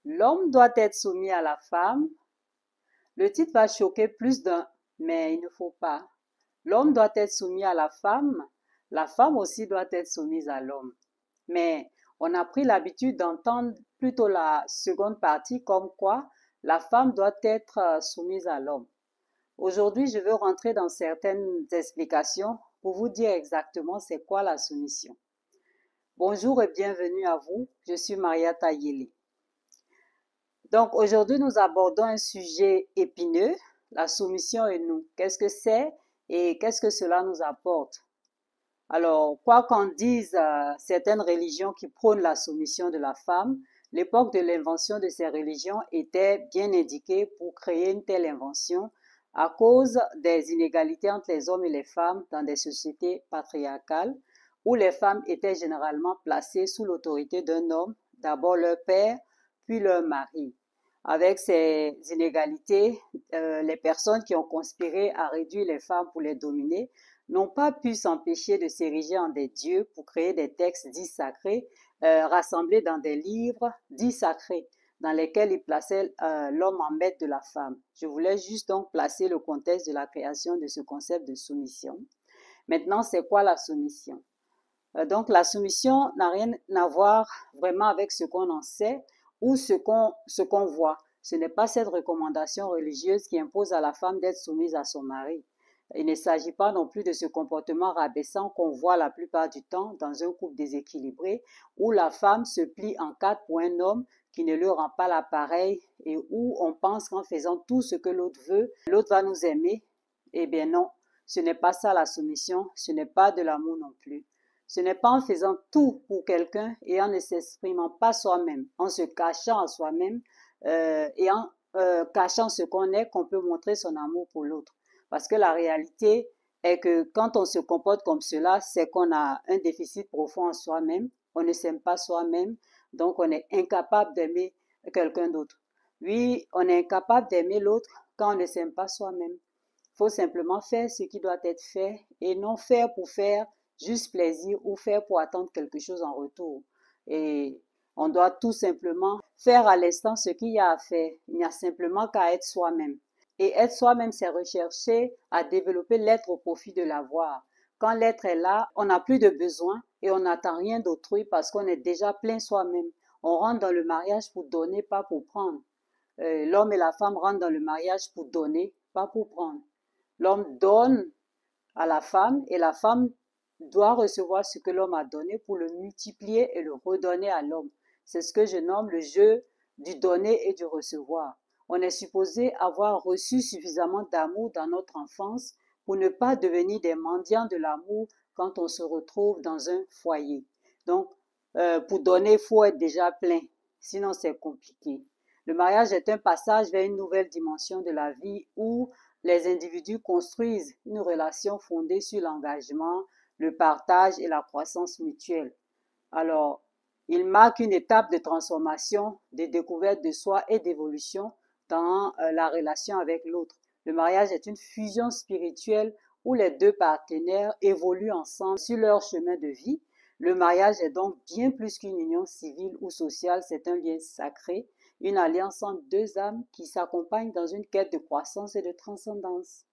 L'homme doit être soumis à la femme. Le titre va choquer plus d'un, mais il ne faut pas. L'homme doit être soumis à la femme aussi doit être soumise à l'homme. Mais on a pris l'habitude d'entendre plutôt la seconde partie comme quoi la femme doit être soumise à l'homme. Aujourd'hui, je veux rentrer dans certaines explications pour vous dire exactement c'est quoi la soumission. Bonjour et bienvenue à vous, je suis Maria Tayeli. Donc aujourd'hui, nous abordons un sujet épineux, la soumission et nous. Qu'est-ce que c'est et qu'est-ce que cela nous apporte? Alors, quoi qu'en disent certaines religions qui prônent la soumission de la femme, l'époque de l'invention de ces religions était bien indiquée pour créer une telle invention à cause des inégalités entre les hommes et les femmes dans des sociétés patriarcales où les femmes étaient généralement placées sous l'autorité d'un homme, d'abord leur père, puis leur mari. Avec ces inégalités, les personnes qui ont conspiré à réduire les femmes pour les dominer n'ont pas pu s'empêcher de s'ériger en des dieux pour créer des textes dits sacrés, rassemblés dans des livres dits sacrés, dans lesquels ils plaçaient l'homme en maître de la femme. Je voulais juste donc placer le contexte de la création de ce concept de soumission. Maintenant, c'est quoi la soumission? Donc, la soumission n'a rien à voir vraiment avec ce qu'on en sait ou ce qu'on voit. Ce n'est pas cette recommandation religieuse qui impose à la femme d'être soumise à son mari. Il ne s'agit pas non plus de ce comportement rabaissant qu'on voit la plupart du temps dans un couple déséquilibré où la femme se plie en quatre pour un homme qui ne lui rend pas l'appareil et où on pense qu'en faisant tout ce que l'autre veut, l'autre va nous aimer. Eh bien non, ce n'est pas ça la soumission, ce n'est pas de l'amour non plus. Ce n'est pas en faisant tout pour quelqu'un et en ne s'exprimant pas soi-même, en se cachant à soi-même et en cachant ce qu'on est qu'on peut montrer son amour pour l'autre. Parce que la réalité est que quand on se comporte comme cela, c'est qu'on a un déficit profond en soi-même, on ne s'aime pas soi-même, donc on est incapable d'aimer quelqu'un d'autre. Oui, on est incapable d'aimer l'autre quand on ne s'aime pas soi-même. Il faut simplement faire ce qui doit être fait et non faire pour faire juste plaisir ou faire pour attendre quelque chose en retour. Et on doit tout simplement faire à l'instant ce qu'il y a à faire. Il n'y a simplement qu'à être soi-même. Et être soi-même, c'est rechercher à développer l'être au profit de l'avoir. Quand l'être est là, on n'a plus de besoin et on n'attend rien d'autrui parce qu'on est déjà plein soi-même. On rentre dans le mariage pour donner, pas pour prendre. L'homme et la femme rentrent dans le mariage pour donner, pas pour prendre. L'homme donne à la femme et la femme doit recevoir ce que l'homme a donné pour le multiplier et le redonner à l'homme. C'est ce que je nomme le jeu du donner et du recevoir. On est supposé avoir reçu suffisamment d'amour dans notre enfance pour ne pas devenir des mendiants de l'amour quand on se retrouve dans un foyer. Donc, pour donner, il faut être déjà plein, sinon c'est compliqué. Le mariage est un passage vers une nouvelle dimension de la vie où les individus construisent une relation fondée sur l'engagement, le partage et la croissance mutuelle. Alors, il marque une étape de transformation, de découverte de soi et d'évolution dans la relation avec l'autre. Le mariage est une fusion spirituelle où les deux partenaires évoluent ensemble sur leur chemin de vie. Le mariage est donc bien plus qu'une union civile ou sociale, c'est un lien sacré, une alliance entre deux âmes qui s'accompagnent dans une quête de croissance et de transcendance.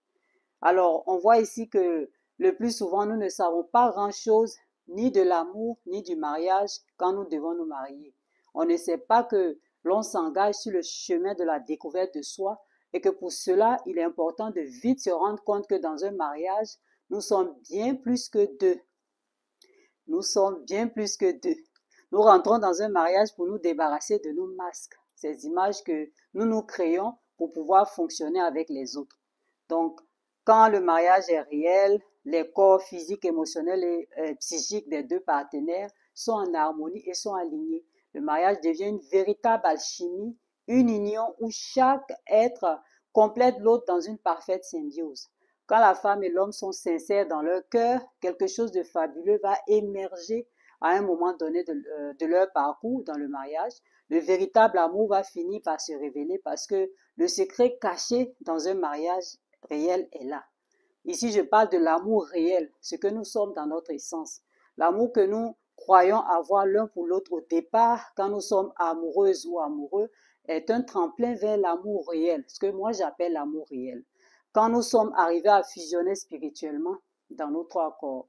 Alors, on voit ici que le plus souvent, nous ne savons pas grand-chose ni de l'amour ni du mariage quand nous devons nous marier. On ne sait pas que l'on s'engage sur le chemin de la découverte de soi et que pour cela, il est important de vite se rendre compte que dans un mariage, nous sommes bien plus que deux. Nous sommes bien plus que deux. Nous rentrons dans un mariage pour nous débarrasser de nos masques, ces images que nous nous créons pour pouvoir fonctionner avec les autres. Donc, quand le mariage est réel, les corps physiques, émotionnels et psychiques des deux partenaires sont en harmonie et sont alignés. Le mariage devient une véritable alchimie, une union où chaque être complète l'autre dans une parfaite symbiose. Quand la femme et l'homme sont sincères dans leur cœur, quelque chose de fabuleux va émerger à un moment donné de leur parcours dans le mariage. Le véritable amour va finir par se révéler parce que le secret caché dans un mariage réel est là. Ici, je parle de l'amour réel, ce que nous sommes dans notre essence. L'amour que nous croyons avoir l'un pour l'autre au départ, quand nous sommes amoureuses ou amoureux, est un tremplin vers l'amour réel, ce que moi j'appelle l'amour réel. Quand nous sommes arrivés à fusionner spirituellement dans nos trois corps,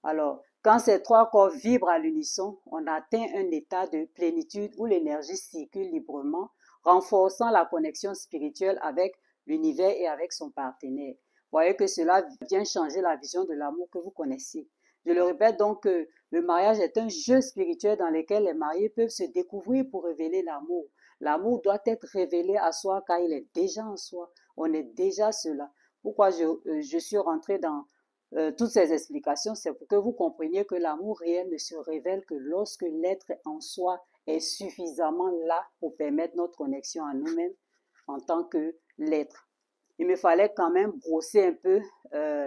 alors quand ces trois corps vibrent à l'unisson, on atteint un état de plénitude où l'énergie circule librement, renforçant la connexion spirituelle avec l'univers et avec son partenaire. Vous voyez que cela vient changer la vision de l'amour que vous connaissez. Je le répète donc que le mariage est un jeu spirituel dans lequel les mariés peuvent se découvrir pour révéler l'amour. L'amour doit être révélé à soi car il est déjà en soi. On est déjà cela. Pourquoi je suis rentrée dans toutes ces explications, c'est pour que vous compreniez que l'amour réel ne se révèle que lorsque l'être en soi est suffisamment là pour permettre notre connexion à nous-mêmes en tant que l'être. Il me fallait quand même brosser un peu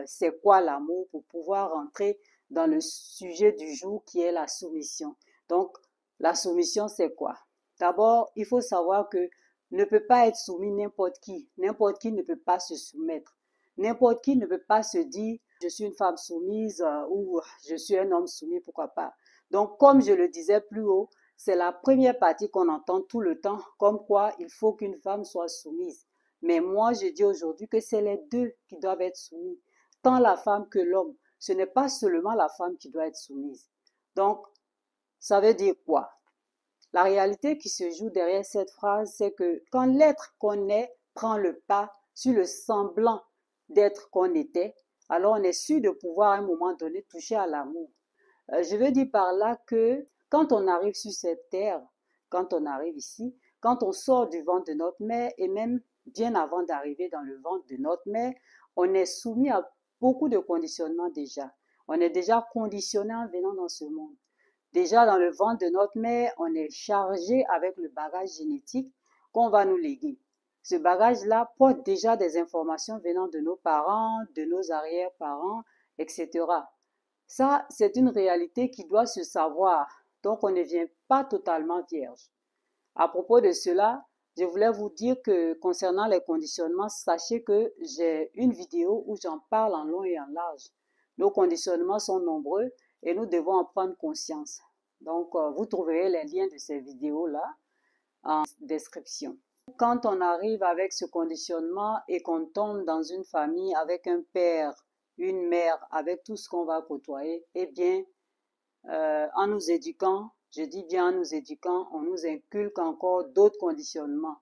c'est quoi l'amour pour pouvoir rentrer dans le sujet du jour qui est la soumission. Donc, la soumission, c'est quoi? D'abord, il faut savoir que ne peut pas être soumis n'importe qui. N'importe qui ne peut pas se soumettre. N'importe qui ne peut pas se dire je suis une femme soumise ou je suis un homme soumis, pourquoi pas. Donc, comme je le disais plus haut, c'est la première partie qu'on entend tout le temps, comme quoi il faut qu'une femme soit soumise. Mais moi, je dis aujourd'hui que c'est les deux qui doivent être soumis, tant la femme que l'homme. Ce n'est pas seulement la femme qui doit être soumise. Donc, ça veut dire quoi? La réalité qui se joue derrière cette phrase, c'est que quand l'être qu'on est prend le pas sur le semblant d'être qu'on était, alors on est sûr de pouvoir à un moment donné toucher à l'amour. Je veux dire par là que quand on arrive sur cette terre, quand on arrive ici, quand on sort du ventre de notre mère et même bien avant d'arriver dans le ventre de notre mère, on est soumis à beaucoup de conditionnements déjà. On est déjà conditionné en venant dans ce monde. Déjà dans le ventre de notre mère, on est chargé avec le bagage génétique qu'on va nous léguer. Ce bagage-là porte déjà des informations venant de nos parents, de nos arrière-parents, etc. Ça, c'est une réalité qui doit se savoir. Donc, on ne vient pas totalement vierge. À propos de cela, je voulais vous dire que concernant les conditionnements, sachez que j'ai une vidéo où j'en parle en long et en large. Nos conditionnements sont nombreux et nous devons en prendre conscience. Donc, vous trouverez les liens de ces vidéos-là en description. Quand on arrive avec ce conditionnement et qu'on tombe dans une famille avec un père, une mère, avec tout ce qu'on va côtoyer, eh bien, en nous éduquant, je dis bien en nous éduquant, on nous inculque encore d'autres conditionnements.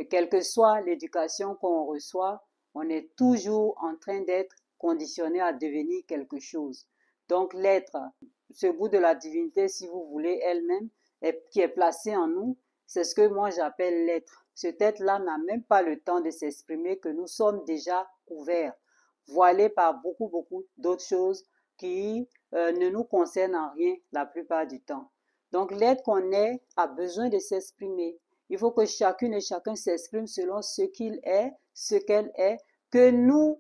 Quelle que soit l'éducation qu'on reçoit, on est toujours en train d'être conditionné à devenir quelque chose. Donc l'être, ce bout de la divinité, si vous voulez, elle-même, qui est placé en nous, c'est ce que moi j'appelle l'être. Cet être-là n'a même pas le temps de s'exprimer que nous sommes déjà couverts, voilés par beaucoup d'autres choses qui ne nous concernent en rien la plupart du temps. Donc l'être qu'on est a besoin de s'exprimer. Il faut que chacune et chacun s'exprime selon ce qu'il est, ce qu'elle est, que nous,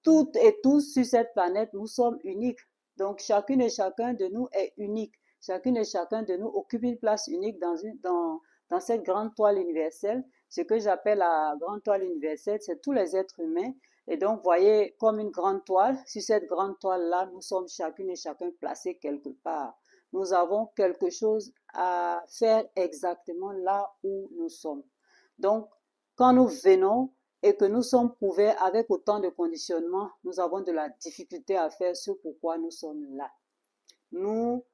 toutes et tous sur cette planète, nous sommes uniques. Donc chacune et chacun de nous est unique. Chacune et chacun de nous occupe une place unique dans cette grande toile universelle. Ce que j'appelle la grande toile universelle, c'est tous les êtres humains. Et donc, voyez, comme une grande toile, sur cette grande toile-là, nous sommes chacune et chacun placés quelque part. Nous avons quelque chose à faire exactement là où nous sommes. Donc, quand nous venons et que nous sommes couverts avec autant de conditionnements, nous avons de la difficulté à faire ce pourquoi nous sommes là. Nous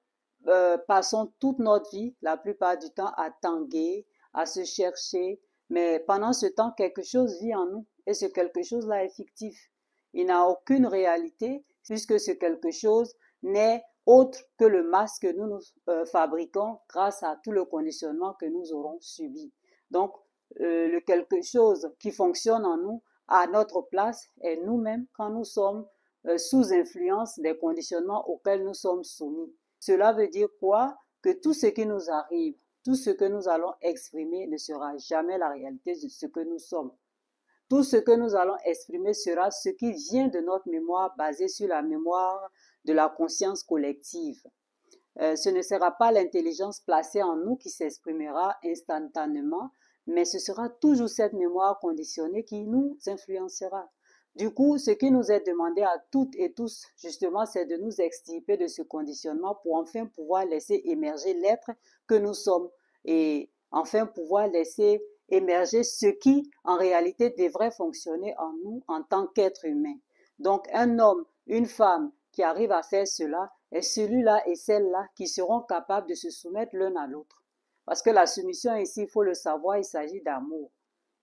passons toute notre vie, la plupart du temps, à tanguer, à se chercher, mais pendant ce temps, quelque chose vit en nous et ce quelque chose-là est fictif. Il n'a aucune réalité puisque ce quelque chose n'est autre que le masque que nous fabriquons grâce à tout le conditionnement que nous aurons subi. Donc, le quelque chose qui fonctionne en nous à notre place est nous-mêmes quand nous sommes sous influence des conditionnements auxquels nous sommes soumis. Cela veut dire quoi? Que tout ce qui nous arrive, tout ce que nous allons exprimer ne sera jamais la réalité de ce que nous sommes. Tout ce que nous allons exprimer sera ce qui vient de notre mémoire basée sur la mémoire de la conscience collective. Ce ne sera pas l'intelligence placée en nous qui s'exprimera instantanément, mais ce sera toujours cette mémoire conditionnée qui nous influencera. Du coup, ce qui nous est demandé à toutes et tous, justement, c'est de nous extirper de ce conditionnement pour enfin pouvoir laisser émerger l'être que nous sommes et enfin pouvoir laisser émerger ce qui, en réalité, devrait fonctionner en nous en tant qu'être humain. Donc, un homme, une femme qui arrive à faire cela est celui-là et celle-là qui seront capables de se soumettre l'un à l'autre. Parce que la soumission ici, il faut le savoir, il s'agit d'amour.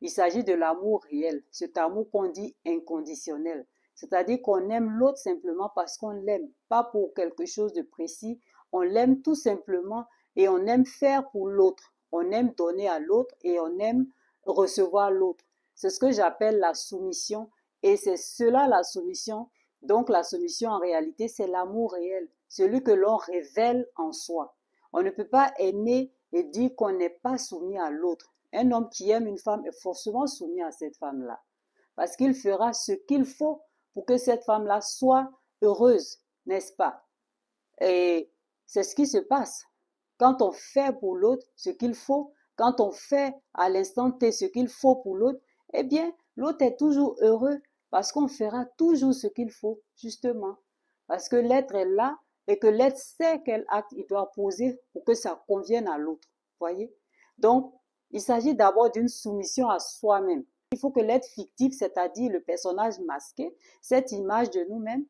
Il s'agit de l'amour réel, cet amour qu'on dit inconditionnel. C'est-à-dire qu'on aime l'autre simplement parce qu'on l'aime, pas pour quelque chose de précis. On l'aime tout simplement et on aime faire pour l'autre. On aime donner à l'autre et on aime recevoir l'autre. C'est ce que j'appelle la soumission et c'est cela la soumission. Donc la soumission en réalité, c'est l'amour réel, celui que l'on révèle en soi. On ne peut pas aimer et dire qu'on n'est pas soumis à l'autre. Un homme qui aime une femme est forcément soumis à cette femme-là. Parce qu'il fera ce qu'il faut pour que cette femme-là soit heureuse, n'est-ce pas? Et c'est ce qui se passe. Quand on fait pour l'autre ce qu'il faut, quand on fait à l'instant T ce qu'il faut pour l'autre, eh bien, l'autre est toujours heureux parce qu'on fera toujours ce qu'il faut, justement. Parce que l'être est là et que l'être sait quel acte il doit poser pour que ça convienne à l'autre. Voyez? Donc, il s'agit d'abord d'une soumission à soi-même. Il faut que l'être fictif, c'est-à-dire le personnage masqué, cette image de nous-mêmes,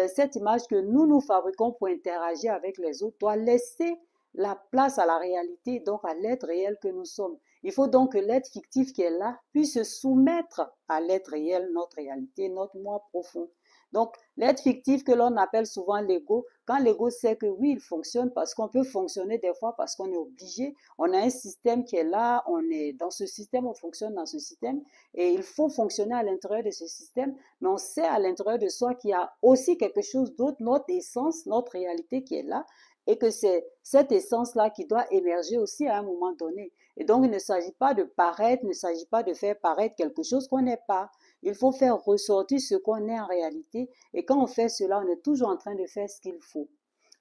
cette image que nous nous fabriquons pour interagir avec les autres, doit laisser la place à la réalité, donc à l'être réel que nous sommes. Il faut donc que l'être fictif qui est là puisse se soumettre à l'être réel, notre réalité, notre moi profond. Donc, l'être fictif que l'on appelle souvent l'ego, quand l'ego sait que oui, il fonctionne parce qu'on peut fonctionner des fois parce qu'on est obligé, on a un système qui est là, on est dans ce système, on fonctionne dans ce système et il faut fonctionner à l'intérieur de ce système, mais on sait à l'intérieur de soi qu'il y a aussi quelque chose d'autre, notre essence, notre réalité qui est là et que c'est cette essence-là qui doit émerger aussi à un moment donné. Et donc, il ne s'agit pas de paraître, il ne s'agit pas de faire paraître quelque chose qu'on n'est pas. Il faut faire ressortir ce qu'on est en réalité. Et quand on fait cela, on est toujours en train de faire ce qu'il faut.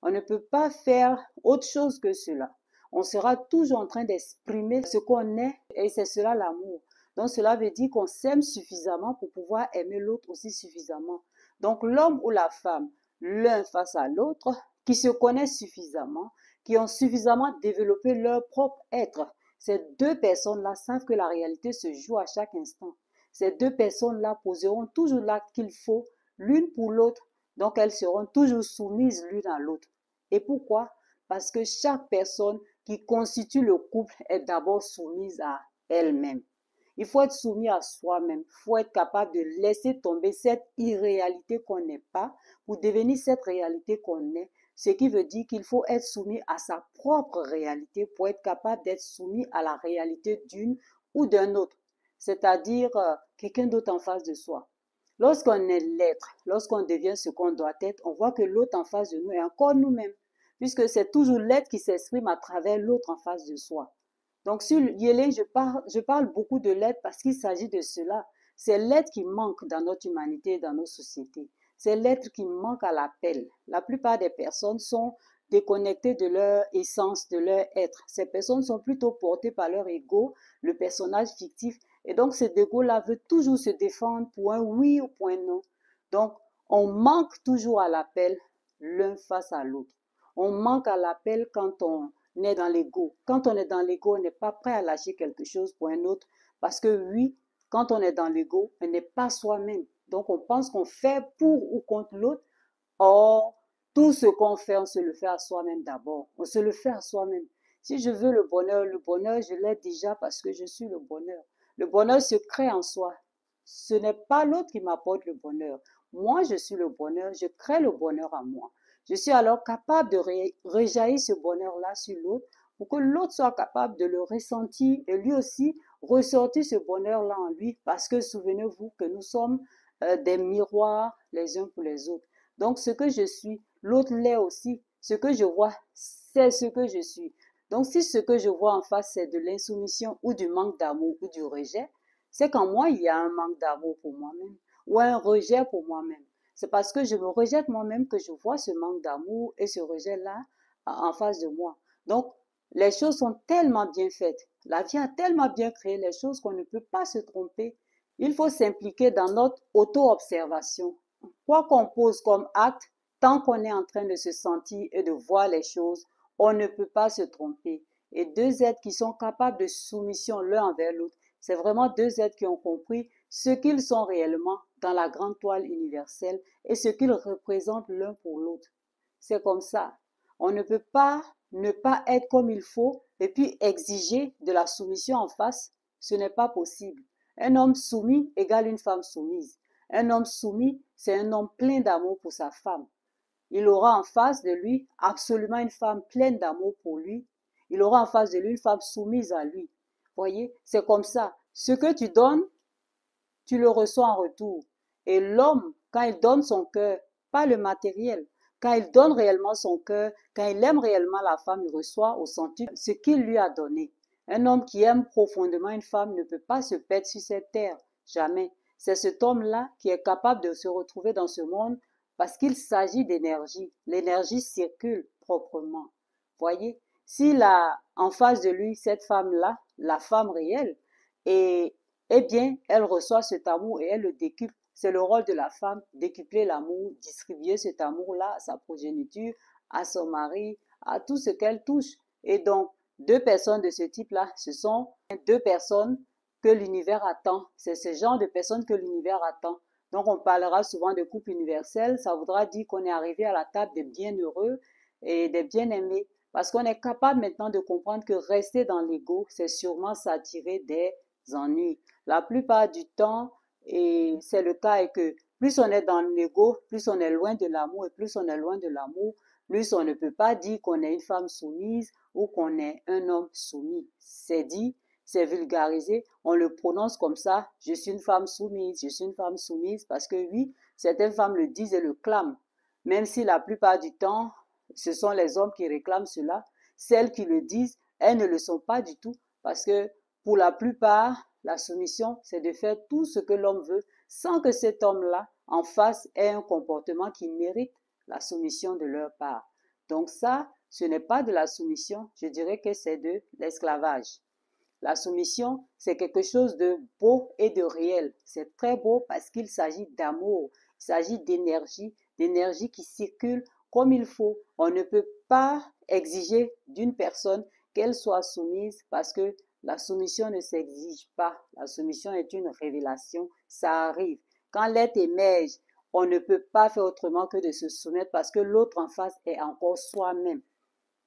On ne peut pas faire autre chose que cela. On sera toujours en train d'exprimer ce qu'on est et c'est cela l'amour. Donc cela veut dire qu'on s'aime suffisamment pour pouvoir aimer l'autre aussi suffisamment. Donc l'homme ou la femme, l'un face à l'autre, qui se connaissent suffisamment, qui ont suffisamment développé leur propre être. Ces deux personnes-là savent que la réalité se joue à chaque instant. Ces deux personnes-là poseront toujours l'acte qu'il faut, l'une pour l'autre, donc elles seront toujours soumises l'une à l'autre. Et pourquoi? Parce que chaque personne qui constitue le couple est d'abord soumise à elle-même. Il faut être soumis à soi-même. Il faut être capable de laisser tomber cette irréalité qu'on n'est pas pour devenir cette réalité qu'on est. Ce qui veut dire qu'il faut être soumis à sa propre réalité pour être capable d'être soumis à la réalité d'une ou d'un autre, c'est-à-dire quelqu'un d'autre en face de soi. Lorsqu'on est l'être, lorsqu'on devient ce qu'on doit être, on voit que l'autre en face de nous est encore nous-mêmes, puisque c'est toujours l'être qui s'exprime à travers l'autre en face de soi. Donc sur Yélé, je parle beaucoup de l'être parce qu'il s'agit de cela. C'est l'être qui manque dans notre humanité, dans nos sociétés. C'est l'être qui manque à l'appel. La plupart des personnes sont déconnectées de leur essence, de leur être. Ces personnes sont plutôt portées par leur ego, le personnage fictif. Et donc cet ego-là veut toujours se défendre pour un oui ou pour un non. Donc on manque toujours à l'appel l'un face à l'autre. On manque à l'appel quand on est dans l'ego. Quand on est dans l'ego, on n'est pas prêt à lâcher quelque chose pour un autre. Parce que oui, quand on est dans l'ego, on n'est pas soi-même. Donc on pense qu'on fait pour ou contre l'autre. Or, tout ce qu'on fait, on se le fait à soi-même d'abord. On se le fait à soi-même. Si je veux le bonheur, je l'ai déjà parce que je suis le bonheur. Le bonheur se crée en soi. Ce n'est pas l'autre qui m'apporte le bonheur. Moi, je suis le bonheur. Je crée le bonheur en moi. Je suis alors capable de rejaillir ce bonheur-là sur l'autre pour que l'autre soit capable de le ressentir et lui aussi ressortir ce bonheur-là en lui parce que souvenez-vous que nous sommes des miroirs les uns pour les autres. Donc ce que je suis, l'autre l'est aussi. Ce que je vois, c'est ce que je suis. Donc si ce que je vois en face, c'est de l'insoumission ou du manque d'amour ou du rejet, c'est qu'en moi, il y a un manque d'amour pour moi-même ou un rejet pour moi-même. C'est parce que je me rejette moi-même que je vois ce manque d'amour et ce rejet-là en face de moi. Donc, les choses sont tellement bien faites. La vie a tellement bien créé les choses qu'on ne peut pas se tromper. Il faut s'impliquer dans notre auto-observation. Quoi qu'on pose comme acte, tant qu'on est en train de se sentir et de voir les choses, on ne peut pas se tromper. Et deux êtres qui sont capables de soumission l'un envers l'autre, c'est vraiment deux êtres qui ont compris ce qu'ils sont réellement dans la grande toile universelle et ce qu'ils représentent l'un pour l'autre. C'est comme ça. On ne peut pas ne pas être comme il faut et puis exiger de la soumission en face. Ce n'est pas possible. Un homme soumis égale une femme soumise. Un homme soumis, c'est un homme plein d'amour pour sa femme. Il aura en face de lui absolument une femme pleine d'amour pour lui. Il aura en face de lui une femme soumise à lui. Voyez, c'est comme ça. Ce que tu donnes, tu le reçois en retour. Et l'homme, quand il donne son cœur, pas le matériel, quand il donne réellement son cœur, quand il aime réellement la femme, il reçoit au centuple ce qu'il lui a donné. Un homme qui aime profondément une femme ne peut pas se perdre sur cette terre, jamais. C'est cet homme-là qui est capable de se retrouver dans ce monde parce qu'il s'agit d'énergie. L'énergie circule proprement. Voyez, s'il a en face de lui cette femme-là, la femme réelle, et eh bien, elle reçoit cet amour et elle le décuple. C'est le rôle de la femme, décupler l'amour, distribuer cet amour-là à sa progéniture, à son mari, à tout ce qu'elle touche. Et donc, deux personnes de ce type-là, ce sont deux personnes que l'univers attend. C'est ce genre de personnes que l'univers attend. Donc, on parlera souvent de couple universel. Ça voudra dire qu'on est arrivé à la table des bienheureux et des bien-aimés. Parce qu'on est capable maintenant de comprendre que rester dans l'ego, c'est sûrement s'attirer des ennuis. La plupart du temps, et c'est le cas, est que plus on est dans l'ego, plus on est loin de l'amour, et plus on est loin de l'amour, plus on ne peut pas dire qu'on est une femme soumise ou qu'on est un homme soumis. C'est dit, c'est vulgarisé, on le prononce comme ça, je suis une femme soumise, je suis une femme soumise, parce que oui, certaines femmes le disent et le clament, même si la plupart du temps, ce sont les hommes qui réclament cela, celles qui le disent, elles ne le sont pas du tout, parce que pour la plupart, la soumission, c'est de faire tout ce que l'homme veut sans que cet homme-là, en face, ait un comportement qui mérite la soumission de leur part. Donc ça, ce n'est pas de la soumission, je dirais que c'est de l'esclavage. La soumission, c'est quelque chose de beau et de réel. C'est très beau parce qu'il s'agit d'amour, il s'agit d'énergie qui circule comme il faut. On ne peut pas exiger d'une personne qu'elle soit soumise parce que la soumission ne s'exige pas. La soumission est une révélation, ça arrive. Quand l'être émerge, on ne peut pas faire autrement que de se soumettre parce que l'autre en face est encore soi-même.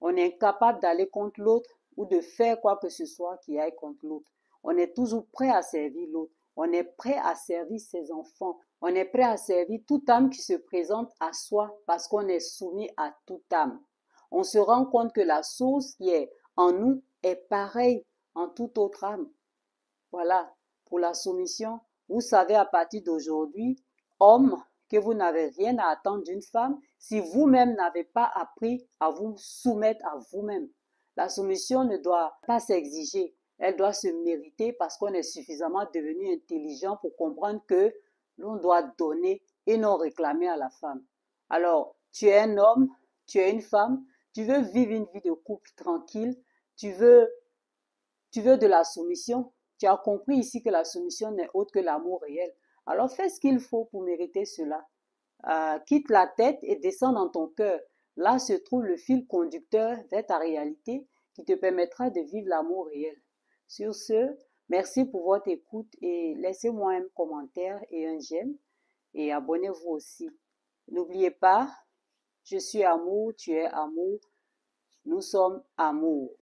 On est incapable d'aller contre l'autre ou de faire quoi que ce soit qui aille contre l'autre. On est toujours prêt à servir l'autre. On est prêt à servir ses enfants. On est prêt à servir toute âme qui se présente à soi parce qu'on est soumis à toute âme. On se rend compte que la source qui est en nous est pareille en toute autre âme. Voilà, pour la soumission, vous savez à partir d'aujourd'hui, homme, que vous n'avez rien à attendre d'une femme si vous-même n'avez pas appris à vous soumettre à vous-même. La soumission ne doit pas s'exiger, elle doit se mériter parce qu'on est suffisamment devenu intelligent pour comprendre que l'on doit donner et non réclamer à la femme. Alors, tu es un homme, tu es une femme, tu veux vivre une vie de couple tranquille, tu veux de la soumission. Tu as compris ici que la soumission n'est autre que l'amour réel. Alors fais ce qu'il faut pour mériter cela. Quitte la tête et descends dans ton cœur. Là se trouve le fil conducteur vers ta réalité qui te permettra de vivre l'amour réel. Sur ce, merci pour votre écoute et laissez-moi un commentaire et un j'aime et abonnez-vous aussi. N'oubliez pas, je suis amour, tu es amour, nous sommes amour.